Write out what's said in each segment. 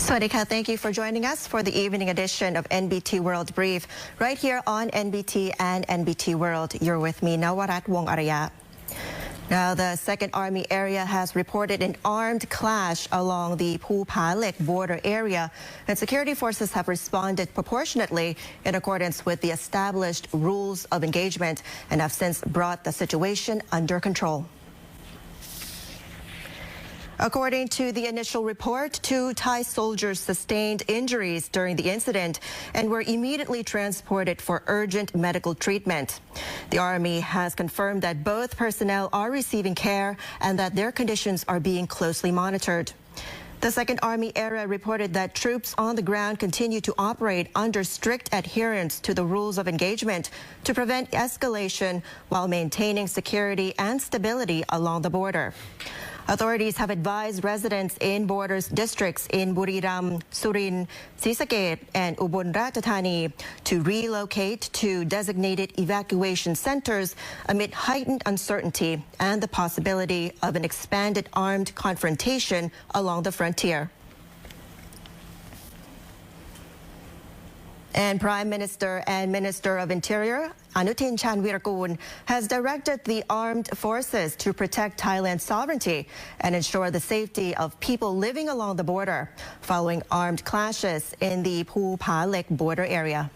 Swadika, thank you for joining us for the evening edition of NBT World Brief. Right here on NBT and NBT World, you're with me, Nawarat Wong Arya. Now, the 2nd Army area has reported an armed clash along the Phu-Pha-Lek border area, and security forces have responded proportionately in accordance with the established rules of engagement and have since brought the situation under control. According to the initial report, 2 Thai soldiers sustained injuries during the incident and were immediately transported for urgent medical treatment. The Army has confirmed that both personnel are receiving care and that their conditions are being closely monitored. The 2nd Army area reported that troops on the ground continue to operate under strict adherence to the rules of engagement to prevent escalation while maintaining security and stability along the border. Authorities have advised residents in border districts in Buriram, Surin, Srisaket, and Ubon Ratchathani to relocate to designated evacuation centers amid heightened uncertainty and the possibility of an expanded armed confrontation along the frontier. And Prime Minister and Minister of Interior ANUTIN has directed the armed forces to protect Thailand's sovereignty and ensure the safety of people living along the border following armed clashes in the Phu-Pha-Lek border area.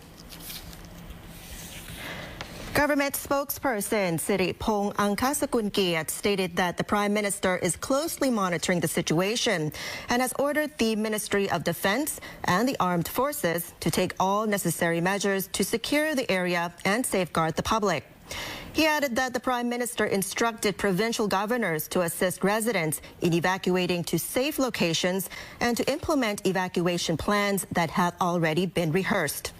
Government spokesperson Siripong Angkasakul stated that the Prime Minister is closely monitoring the situation and has ordered the Ministry of Defense and the armed forces to take all necessary measures to secure the area and safeguard the public. He added that the Prime Minister instructed provincial governors to assist residents in evacuating to safe locations and to implement evacuation plans that have already been rehearsed.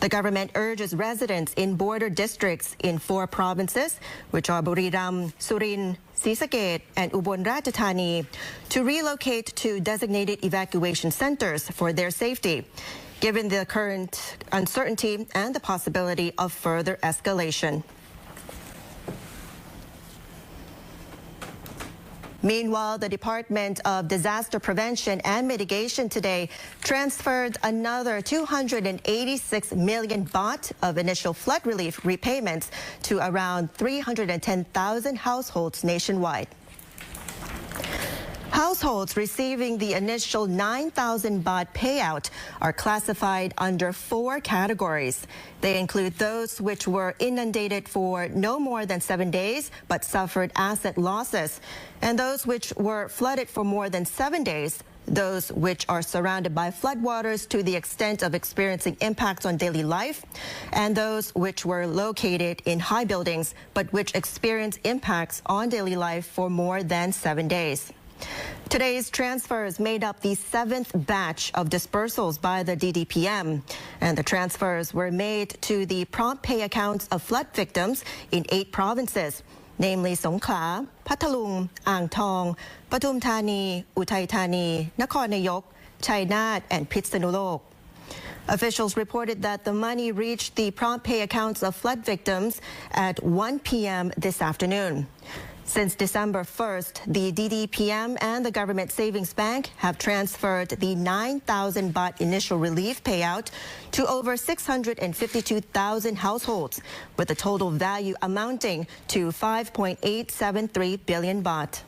The government urges residents in border districts in 4 provinces, which are Buriram, Surin, Srisaket, and Ubon Ratchathani, to relocate to designated evacuation centers for their safety, given the current uncertainty and the possibility of further escalation. Meanwhile, the Department of Disaster Prevention and Mitigation today transferred another 286 million baht of initial flood relief repayments to around 310,000 households nationwide. Households receiving the initial 9,000 baht payout are classified under 4 categories. They include those which were inundated for no more than 7 days but suffered asset losses, and those which were flooded for more than 7 days, those which are surrounded by floodwaters to the extent of experiencing impacts on daily life, and those which were located in high buildings but which experience impacts on daily life for more than 7 days. Today's transfers made up the 7th batch of dispersals by the DDPM, and the transfers were made to the prompt pay accounts of flood victims in 8 provinces, namely Songkhla, Phathalung, Ang Thong, Pathum Thani, Uthai Thani, Nakhon Nayok, Chainat, and Phitsanulok. Officials reported that the money reached the prompt pay accounts of flood victims at 1 p.m. this afternoon. Since December 1st, the DDPM and the Government Savings Bank have transferred the 9,000 baht initial relief payout to over 652,000 households, with a total value amounting to 5.873 billion baht.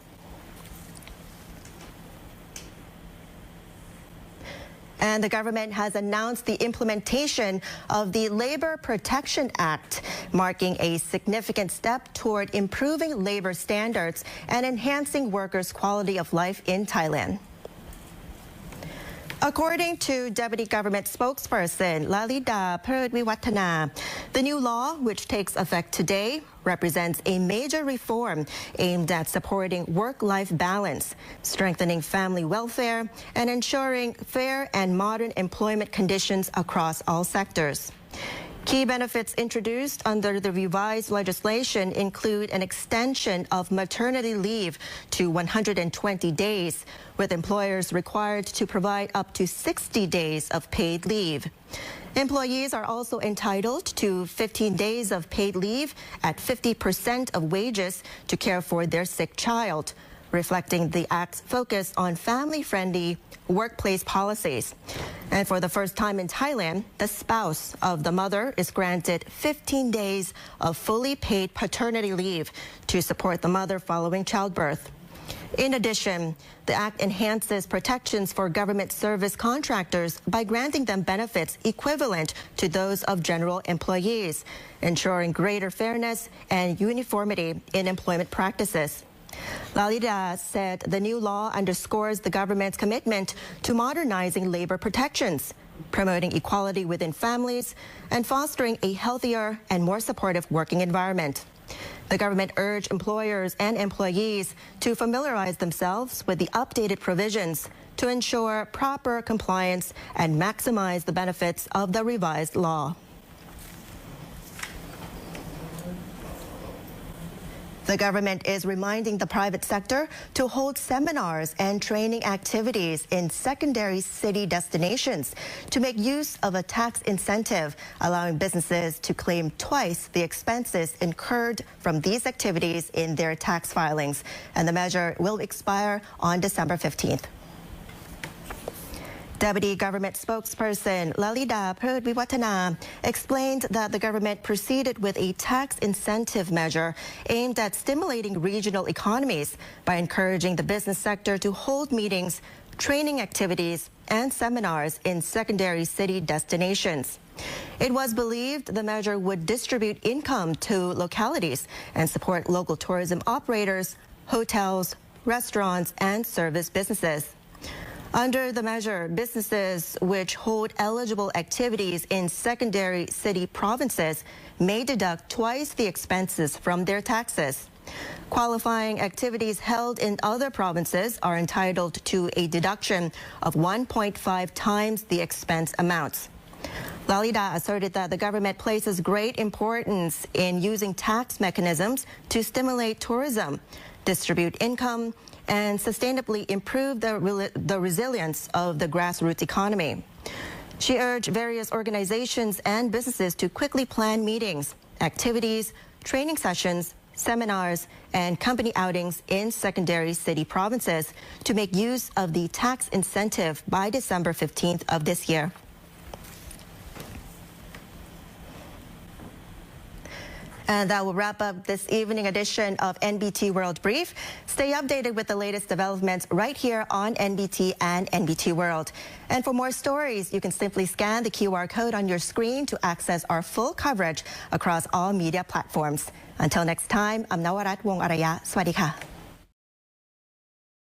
And the government has announced the implementation of the Labor Protection Act, marking a significant step toward improving labor standards and enhancing workers' quality of life in Thailand. According to Deputy Government Spokesperson Lalida Perdwiwattana, the new law, which takes effect today, represents a major reform aimed at supporting work-life balance, strengthening family welfare, and ensuring fair and modern employment conditions across all sectors. Key benefits introduced under the revised legislation include an extension of maternity leave to 120 days, with employers required to provide up to 60 days of paid leave. Employees are also entitled to 15 days of paid leave at 50% of wages to care for their sick child, reflecting the Act's focus on family-friendly workplace policies. And for the first time in Thailand, the spouse of the mother is granted 15 days of fully paid paternity leave to support the mother following childbirth. In addition, the Act enhances protections for government service contractors by granting them benefits equivalent to those of general employees, ensuring greater fairness and uniformity in employment practices. Lalida said the new law underscores the government's commitment to modernizing labor protections, promoting equality within families, and fostering a healthier and more supportive working environment. The government urged employers and employees to familiarize themselves with the updated provisions to ensure proper compliance and maximize the benefits of the revised law. The government is reminding the private sector to hold seminars and training activities in secondary city destinations to make use of a tax incentive, allowing businesses to claim twice the expenses incurred from these activities in their tax filings. And the measure will expire on December 15th. Deputy Government Spokesperson Lalida Viwatana explained that the government proceeded with a tax incentive measure aimed at stimulating regional economies by encouraging the business sector to hold meetings, training activities, and seminars in secondary city destinations. It was believed the measure would distribute income to localities and support local tourism operators, hotels, restaurants, and service businesses. Under the measure, businesses which hold eligible activities in secondary city provinces may deduct twice the expenses from their taxes. Qualifying activities held in other provinces are entitled to a deduction of 1.5 times the expense amounts. Lalida asserted that the government places great importance in using tax mechanisms to stimulate tourism, distribute income, and sustainably improve the resilience of the grassroots economy. She urged various organizations and businesses to quickly plan meetings, activities, training sessions, seminars, and company outings in secondary city provinces to make use of the tax incentive by December 15th of this year. And that will wrap up this evening edition of NBT World Brief. Stay updated with the latest developments right here on NBT and NBT World. And for more stories, you can simply scan the QR code on your screen to access our full coverage across all media platforms. Until next time, I'm Nawarat Wong Araya. Swadee ka.